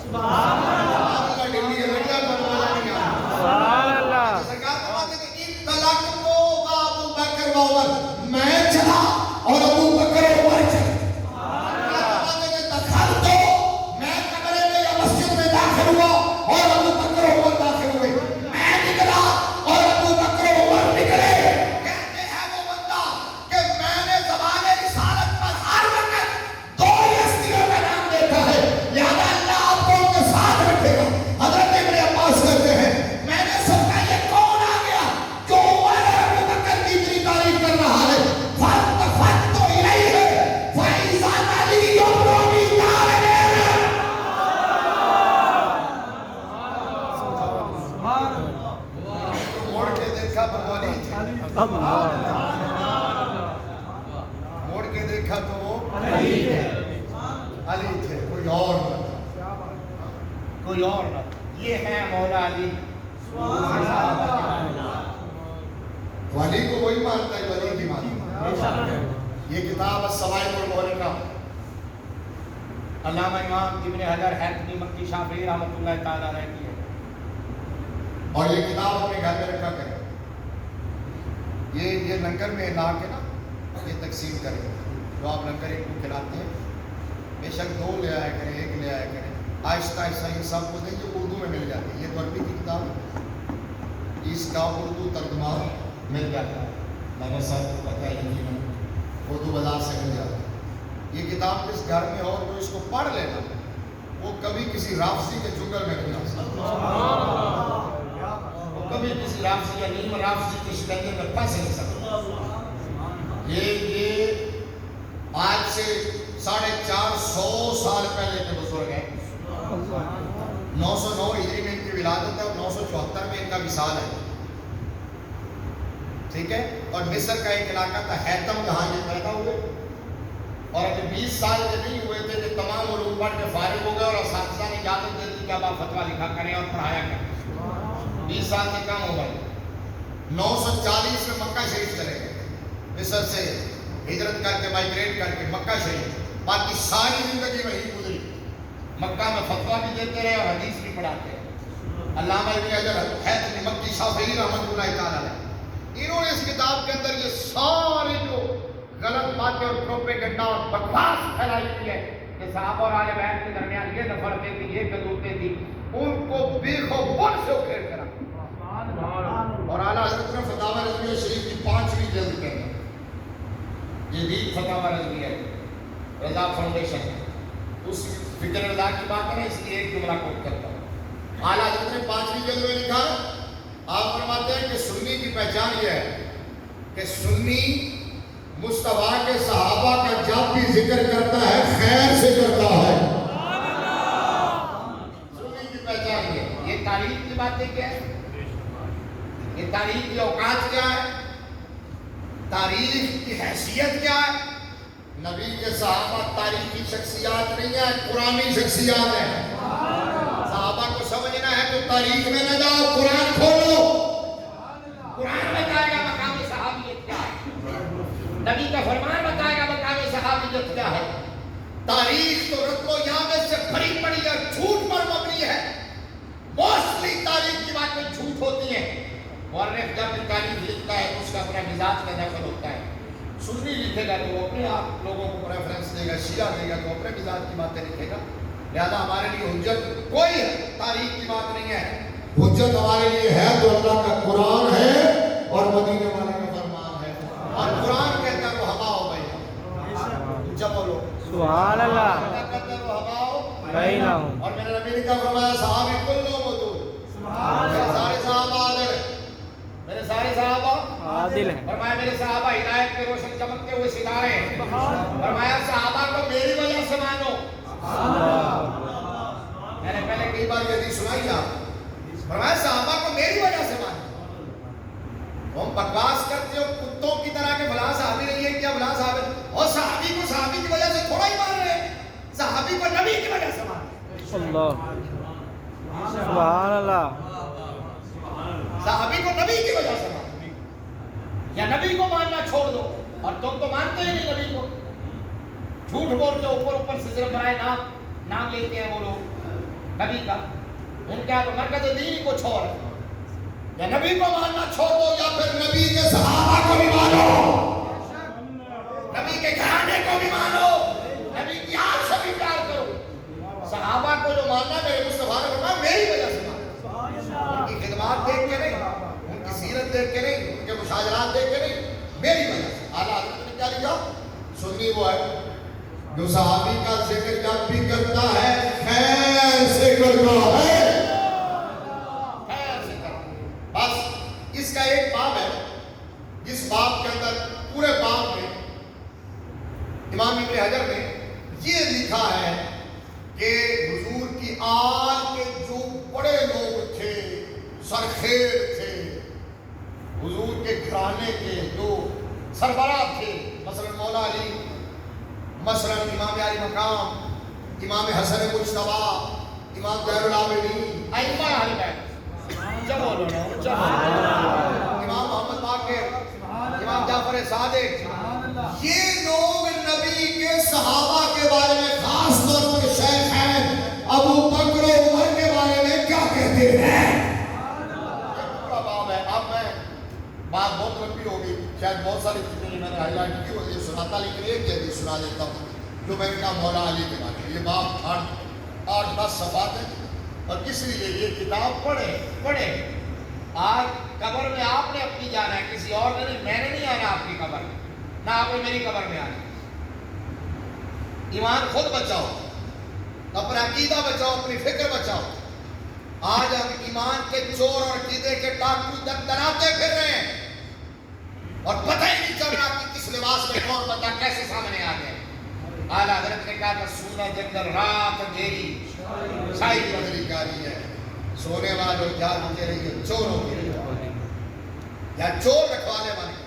سبحان اللہ ڈلی رجا کروانا نہیں سبحان اللہ سرکار فرماتے کہ ان طلاق تو ابو بکر و عمر میں چلا اور ابو بکر و عمر چلا سبحان اللہ فرماتے کہ دخل تو میں کمرے میں یا مسجد میں داخل ہوا اور ابو بکر و عمر داخل ہوئے میں نکلا اور ابو بکر و عمر نکلے کہتے ہیں وہ بندہ کہ میں نے زبان رسالت پر ہر وقت دو ہستیوں کا نام دیکھا ہے لہذا اللہ آپ کو ان کے ساتھ رکھے گا حضرت ابن عباس کہتے ہیں میں نے سمجھا یہ کون آ گیا جو عمر اور ابو بکر کی اتنی تعریف کر رہا ہے فَالْتَفَتْتُ إِلَيْهِ فَإِذَا عَلِيٌّ بْنُ أَبِي طالب موڑ کے دیکھا تو وہ نہیں تھے موڑ کے دیکھا تو وہ علی تھے کوئی اور نہ تھا کوئی اور نہ تھا یہ ہے مولا علی ولی کو وہی مانتا ہے ولی بھی مانتا ہے یہ کتاب الصواعق المحرقہ علامہ امام ابن حجر حیثمی مکی شافعی رحمۃ اللہ تعالی علیہ کی ہے اور یہ کتاب اپنے گھر میں رکھا کریں یہ لنگر میں لا کے نا یہ تقسیم کریں جو آپ لنگر ایک کو کھلاتے ہیں بے شک دو لے آیا کریں ایک لے آیا کریں آہستہ آہستہ یہ سب کو دیں جو اردو میں مل جاتی ہے یہ تو عربی کی کتاب ہے اس کا اردو ترجمہ مل جاتا ہے میں سب کو پتہ ہے یقیناً اردو بازار سے مل جاتا ہے یہ کتاب جس گھر میں اور جو اس کو پڑھ لینا وہ کبھی کسی رافضی کے چنگل میں نہیں آ سکتا وہ کبھی کسی رافضی یا نیم رافضی کے شکنجے میں پھنس نہیں سکتا یہ آج سے 450 سال پہلے کے بزرگ ہیں 909 ہجری میں ان کی ولادت ہے اور 974 میں ان کا وصال ہے ٹھیک ہے اور مصر کا ایک علاقہ تھا حیتم جہاں یہ پیدا ہوئے اور ابھی 20 سال کے نہیں ہوئے تھے کہ تمام علوم پڑھ کے فارغ ہو گئے اور اساتذہ نے اجازت دے دی کہ اب آپ فتویٰ لکھا کریں اور پڑھایا کریں 20 سال سے کم ہو گئے 940 میں مکہ شریف چلے گئے مصر سے ہجرت کر کے مائگریٹ کر کے مکہ شریف باقی ساری زندگی وہی گزری مکہ میں فتویٰ بھی دیتے رہے اور حدیث بھی پڑھاتے رہے علامہ ابن حجر حیثمی مکی شافعی رحمۃ اللہ تعالی علیہ انہوں نے اس کتاب کے اندر یہ سارے جو غلط باتیں اور پروپیگنڈا اور بکواس پھیلائی ہوئی ہے کہ صحابہ اور آل بیت کے درمیان یہ نفرتیں تھی یہ قدوتیں تھی ان کو بیخ و بن سے اکھیڑ کر اور اعلیٰ حضرت نے فتاوی رضویہ شریف کی 5ویں جلد کے اندر جدید فتاوی رضویہ رضا فاؤنڈیشن اس فکر رضا کی بات ہے اس لیے ایک جملہ کوٹ کرتا ہوں اعلیٰ حضرت نے 5ویں جلد میں لکھا آپ فرماتے ہیں کہ سنی کی پہچان یہ ہے کہ سنی مصطفیٰ کے صحابہ کا جب بھی ذکر کرتا ہے خیر سے کرتا ہے سنی کی پہچان یہ تاریخ کی باتیں کیا ہے یہ تاریخ کی اوقات کیا ہے تاریخ کی حیثیت کیا ہے نبی کے صحابہ تاریخی شخصیات نہیں ہیں قرآنی شخصیات ہیں صحابہ کو سمجھنا ہے تو تاریخ میں نہ جاؤ قرآن کھولو قرآن بتائے گا مقام صحابیت کیا ہے نبی کا فرمان بتائے گا مقام صحابیت کیا ہے تاریخ تو رکھ لو یہاں میں سے بھری پڑی ہے جھوٹ پر مبنی ہے موسٹلی تاریخ کی باتیں جھوٹ ہوتی ہیں مورخ جب تاریخ لکھتا ہے تو اس کا اپنا مزاج کا دخل ہوتا ہے سنی لکھے گا تو وہ اپنے آپ لوگوں کو پریفرنس دے گا شیعہ دے گا تو اپنے مزاج کی باتیں لکھے گا لہذا ہمارے لیے حجت کوئی تاریخ کی بات نہیں ہے حجت ہمارے لیے ہے تو اللہ کا قرآن ہے اور مدینے والے کا فرمان ہے اور قرآن کہتا ہے وہ ہوا ہو گئی جب بولو سبحان اللہ اللہ کہتا ہے وہ ہوا ہو گئی نہ ہوں اور میرے نبی نے کہا فرمایا صحابی کل لوگ میرے سارے صحابہ عادل ہیں میرے سارے صحابہ عادل ہیں فرمایا میرے صحابہ ہدایت کے روشن چمکتے ہوئے ستارے ہیں فرمایا صحابہ کو میری وجہ سے مانو میں نے پہلے کئی بار یہ حدیث سنائی آپ فرمایا صحابہ کو میری وجہ سے مانو ہم بکواس کرتے ہو کتوں کی طرح کے بھلا صحابی نہیں ہے کیا بھلا صحابی اور صحابی کو صحابی کی وجہ سے تھوڑا ہی مان رہے ہیں صحابی کو نبی کی وجہ سے مان اللہ سبحان اللہ صحابی کو نبی کی وجہ سے مان یا نبی کو ماننا چھوڑ دو اور تم تو مانتے ہی نہیں نبی کو جھوٹ بولتے اوپر اوپر سے صرف برائے نام لیتے ہیں وہ لوگ نبی کا. ان کا تو مرکز دین ہی کچھ اور ہے. یا نبی کو ماننا چھوڑ دو یا پھر نبی کے صحابہ کو بھی مانو, نبی کے گھرانے کو بھی مانو, نبی کی آنکھ سے بھی پیار کرو. صحابہ کو جو ماننا میرے مصطفیٰ نے فرمایا میری وجہ سے ماننا. ان کی خدمات دیکھ کے نہیں, ان کی سیرت دیکھ کے نہیں, ان کے مشاجرات دیکھ کے نہیں, میری وجہ سے. اعلیٰ حضرت نے کیا لکھا؟ سنی وہ ہے جو صحابی کا ذکر جب بھی کرتا ہے خیر سے کرتا ہے, خیر سے کرتا ہے. بس اس کا ایک باب ہے جس باب کے اندر پورے باب میں امام ابن حجر نے یہ لکھا ہے کہ حضور کی آل کے جو بڑے لوگ تھے, سرخیر تھے, حضور کے گھرانے کے جو سربراہ تھے, مثلا مولا علی, مثلا امام علی مقام, امام حسن مجتبی, امام زین العابدین, ائمہ اہل بیت, امام محمد باقر, امام جعفر صادق, یہ لوگ نبی کے صحابہ کے بارے میں خاص طور پر شیخین ابو بکر و عمر کے بارے میں کیا کہتے ہیں. یہ پورا باب ہے. اب میں بات بہت لمبی ہوگی, شاید بہت ساری چیزیں میں نے ہائی لائٹ کی, وہ یہ سناتا لیکن ایک حدیث سنا دیتا ہوں جو میں نے کہا مولا علی کے بارے میں. یہ باب 8-10 صفحات ہے اور اس لیے یہ کتاب پڑھے. آج قبر میں آپ نے اپنی جانا ہے, کسی اور نے نہیں. میں نے نہیں آنا آپ کی قبر میں, نہ آپ نے میری قبر میں آنا. ایمان خود بچاؤ, اپنا عقیدہ بچاؤ, اپنی فکر بچاؤ. آج ہم ایمان کے چور اور عقیدے کے ڈاکو دناتے پھر رہے ہیں اور پتہ ہی نہیں چل رہا کہ کس لباس میں کون بندہ کیسے سامنے آ گئے. اعلیٰ حضرت نے کہا تھا سورج اندر رات اندھیری چھائی بدلی کاری ہے, سونے والوں جان اندھیری ہے, چوروں کی یا چور رکھوالے بن گئے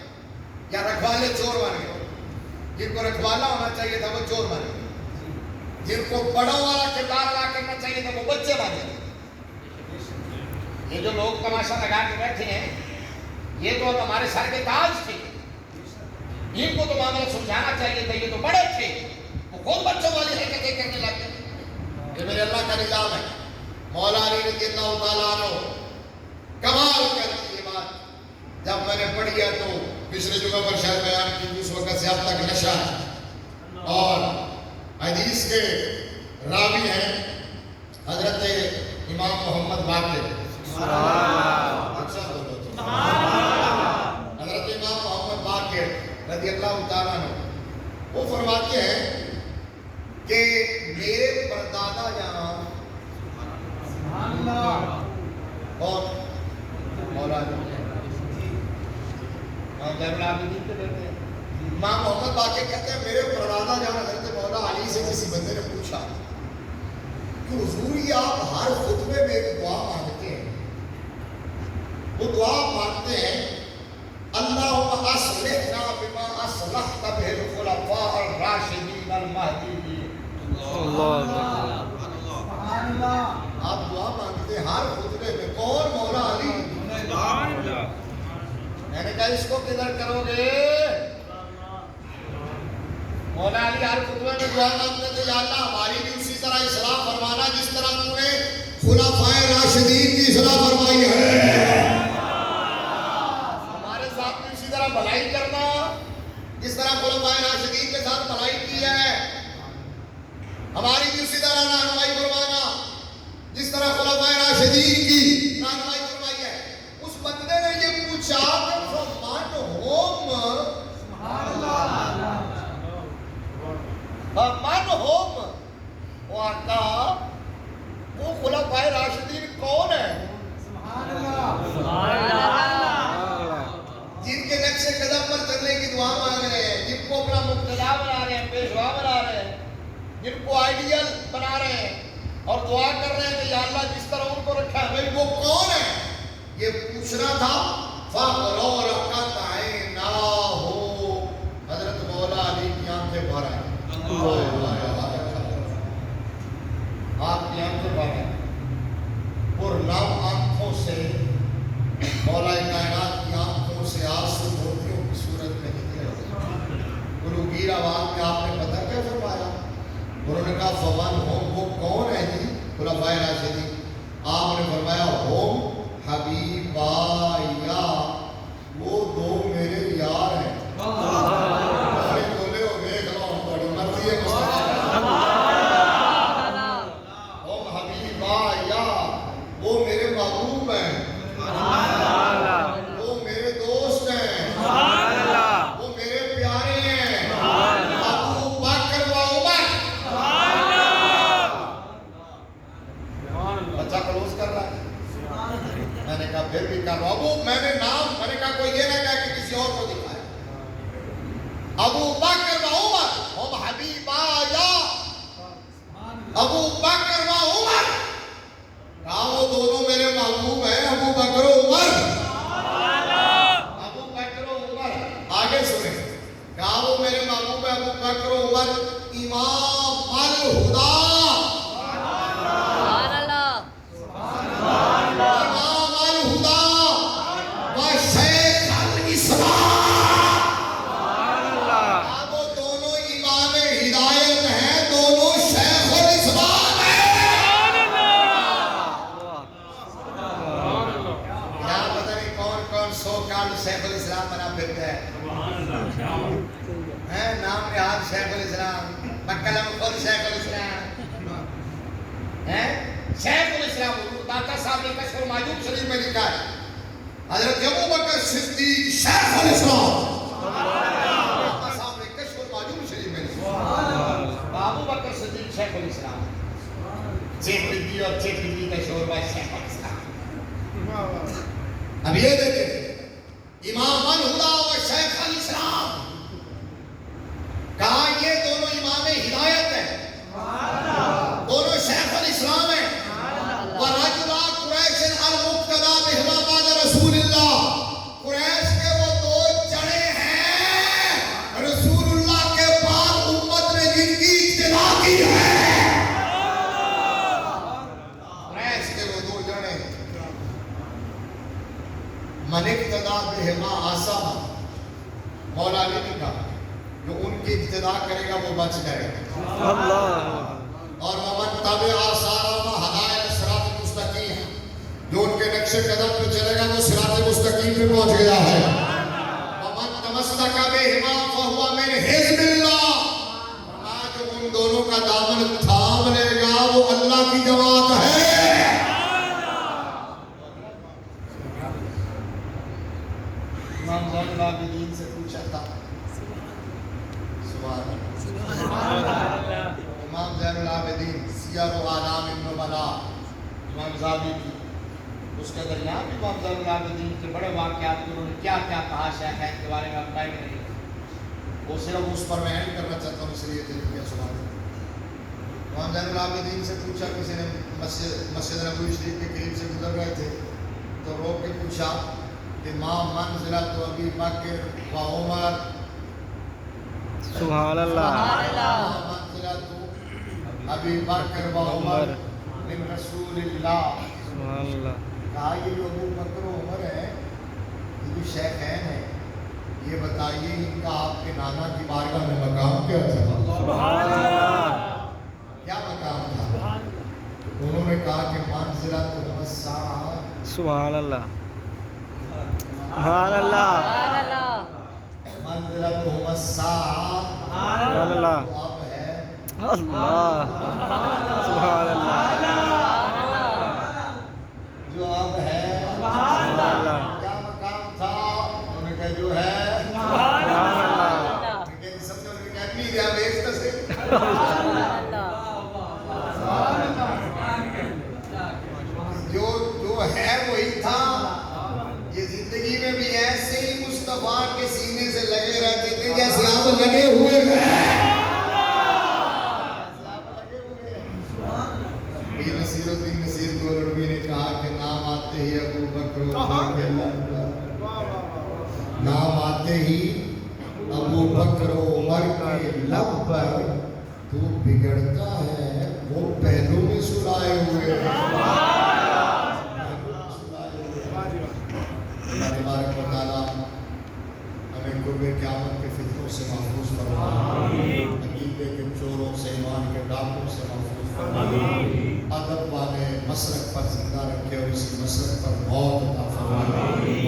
یا رکھوالے چور بن گئے. جن کو رکھوالا ہونا چاہیے تھا وہ چور بن گئے, جن کو بڑوں والا کردار ادا کرنا چاہیے تھا وہ بچے بن گئے. یہ جو لوگ تماشا لگا کے بیٹھے ہیں یہ تو ہمارے سر کے تاج تھے, ان کو تو معاملہ سمجھانا چاہیے تھا. یہ تو بڑے تھے, وہ خود بچوں والی حرکتیں کرنے لگے. یہ میرے اللہ کا نظام ہے. مولا علی رضی اللہ تعالیٰ عنہ کمال کرتی یہ بات جب میں نے پڑھی ہے تو پچھلے جگہ پر شاید بیان کی, اس وقت سے اب تک نشہ ہے. اور حدیث کے راوی ہیں حضرت امام محمد باقر, حضرت امام محمد باقر رضی اللہ تعالیٰ عنہ وہ فرماتے ہیں کہ میرے پردادا جان اور مولا امام محمد باقر کہتے ہیں میرے پردادا جان حضرت مولا علی سے کسی بندے نے پوچھا کہ حضور یہ آپ ہر خطبے میں ایک دعا مانگتے ہیں, وہ دعا مانگتے ہیں اللہم اصلحنا بما اصلحت بہ الخلفاء الراشدین المہدیین. آپ دعا مانگتے ہیں ہر خطبے میں, کون؟ مولا علی. میں نے کہا اس کو کدھر کرو گے؟ مولا علی ہر خطبے میں دعا مانگتے تھے یا اللہ ہماری بھی اسی طرح اصلاح فرمانا جس طرح تو نے خلفاء راشدین کی اصلاح فرمائی ہے. ہمارے ساتھ بھی اسی طرح بھلائی کرنا جس طرح خلفاء راشدین کے ساتھ بھلائی کی ہے. ہماری بھی اسی طرح رہنمائی فرمانا جس طرح خلفاء راشدین کی رہنمائی فرمائی ہے. اس بندے نے یہ پوچھا کہ فمن ہوم, فمن ہوم, وہ آقا وہ خلفاء راشدین کون ہے؟ جن کے نقش قدم پر چلنے کی دعا مانگ رہے ہیں, جن کو اپنا مقتدا بنا رہے ہیں, پیشوا بنا رہے ہیں, جن کو آئیڈیل بنا رہے ہیں اور دعا کر رہے ہیں کہ یا اللہ جس طرح ان کو رکھا ہے بھائی وہ کون ہے؟ یہ پوچھنا تھا. فَغْرَوْرَكَتْ عَيْنَاهُ, حضرت مولا علی کی آنکھیں بھر آئیں. آپ کی آنکھیں بھر آئیں, پرنم آنکھوں سے مولا کائنات کی آنکھوں سے آنسو موتیوں کی صورت میں نکلے. گلوگیر آواز میں آپ نے پتہ کیا فرمایا؟ انہوں نے کہا فمن ہوم, وہ کون ہے جی؟ خلفائے راشدین، آپ نے فرمایا ہوم حبیبایا، وہ دو میرے یار ہیں. سارے بولے ہو دیکھ لو بڑی مرضی ہے مصطفیٰ. ہوم حبیبایا، وہ میرے محبوب ہیں، وہ میرے دوست ہیں، وہ میرے پیارے ہیں. ابو بکر و عمر. بچہ کلوز کر رہا ہے. میں نے کہا پھر بھی کر رہا ہوں. ابو میں نے نام، میں نے کہا کوئی یہ نہ کہا کہ کسی اور کو دکھائے. ابو بکر و عمر ہم حبیبایا، ابو بکر و عمر. کہا وہ دونوں میرے محبوب ہیں، ابو بکر و عمر. ابو بکر و عمر. آگے سنیں. کہا وہ میرے محبوب ہیں ابو بکر و عمر. امام الہدا، امام الہدا و شیخ الاسلام. وہ دونوں امام ہدایت ہیں، دونوں شیخ الاسلام ہیں. یہاں پتہ نہیں کون کون سو کال شیخ الاسلام بنا پھرتا ہے. نام نہاد شیخ الاسلام، بقلم خود شیخ الاسلام. شیخ الاسلام داتا صاحب نے کشف المعجوب شریف میں لکھا ہے حضرت ابو بکر صدیق شیخ الاسلام. داتا صاحب نے کشف المعجوب شریف میں لکھا ہے ابو بکر صدیق شیخ الاسلام. چیخ لکھی اور چیخ لکھی کا شوربہ شیخ الاسلام. اب یہ دیکھیں امام الہدا و شیخ الاسلام. کہا یہ دونوں امام ہدایت ہیں، دونوں شیخ الاسلام ہیں. وَرَجُلَا قُرَيْشٍ الْمُقْتَدَى بِهِمَا بَعْدَ رسول اللہ. قریش کے وہ دو جڑے ہیں رسول اللہ کے بعد امت نے جن کی اقتدا کی ہے. قریش کے وہ دو جڑے ہیں. من اقتدى بِهِمَا آسَمَ. مولا علی نے کہا جو ان کی اقتدا کرے گا وہ بچ جائے گا. اور ومن تبع آثارہم ہدی الی صراط المستقیم، جو ان کے نقش قدم پہ چلے گا وہ صراط مستقیم پہ پہنچ گیا ہے. ومن تمسک بہما فہو من حزب اللہ. جو ان دونوں کا دامن تھام لے گا وہ اللہ کی جماعت ہے. امام زین العابدین سے پوچھا تھا، امام زین العابدین سیر و اعلام النبلاء امام زاوی کی، اس کے درمیان بھی امام زین العابدین کے بڑے واقعات میں انہوں نے کیا کیا کہا شیخ ہے کے بارے میں آپ ٹائم نہیں وہ صرف اس پر میں اینڈ کرنا چاہتا ہوں، اس لیے دل کیا سوال. امام زین العابدین سے پوچھا، کسی نے مسجد نبوی شریف کے قریب سے گزر رہے تھے تو روک کے پوچھا کہ ما منزلۃ ابی بکر و عمر. سبحان اللہ. ابی بکر و عمر من رسول اللہ. سبحان اللہ. کہا یہ جو ابو بکر و عمر ہے یہ جو شیخین ہیں، یہ بتائیے ان کا آپ کے نانا کی بارگاہ میں مقام کیا تھا؟ سبحان اللہ. کیا مقام تھا؟ انہوں نے کہا کہ منزلۃ الساعہ. سبحان اللہ. سبحان اللہ. منزلۃ الساعہ. سبحان اللہ. اب ہے اللہ. سبحان اللہ. جو اب ہے سبحان اللہ. کیا مقام تھا؟ انہوں نے کہا جو ہے سبحان اللہ. لیکن سمجھو کہ نہیں دیا بیچتا سے جو ہے وہی تھا. یہ زندگی میں بھی ایسے ہی مصطفیٰ کے سینے سے لگے رہتے تھے جیسے آپ لگے ہوئے ہیں. نصیر الدین نصیر گولڑوی نے کہا کہ نام آتے ہی ابو بکر و عمر کے لب پر، نام آتے ہی ابو بکر و عمر کے لب پر تو بگڑتا ہے وہ پہلو میں سلائے ہوئے ہیں. اللہ تبارک و تعالیٰ ہمیں قرب قیامت کے فتنوں سے محفوظ فرمائے، عقیدے کے چوروں سے، ایمان کے ڈاکوں سے محفوظ فرمائے، ادب مسلک پر زندہ رکھے اور اسی مسلک پر موت عطا فرمائے.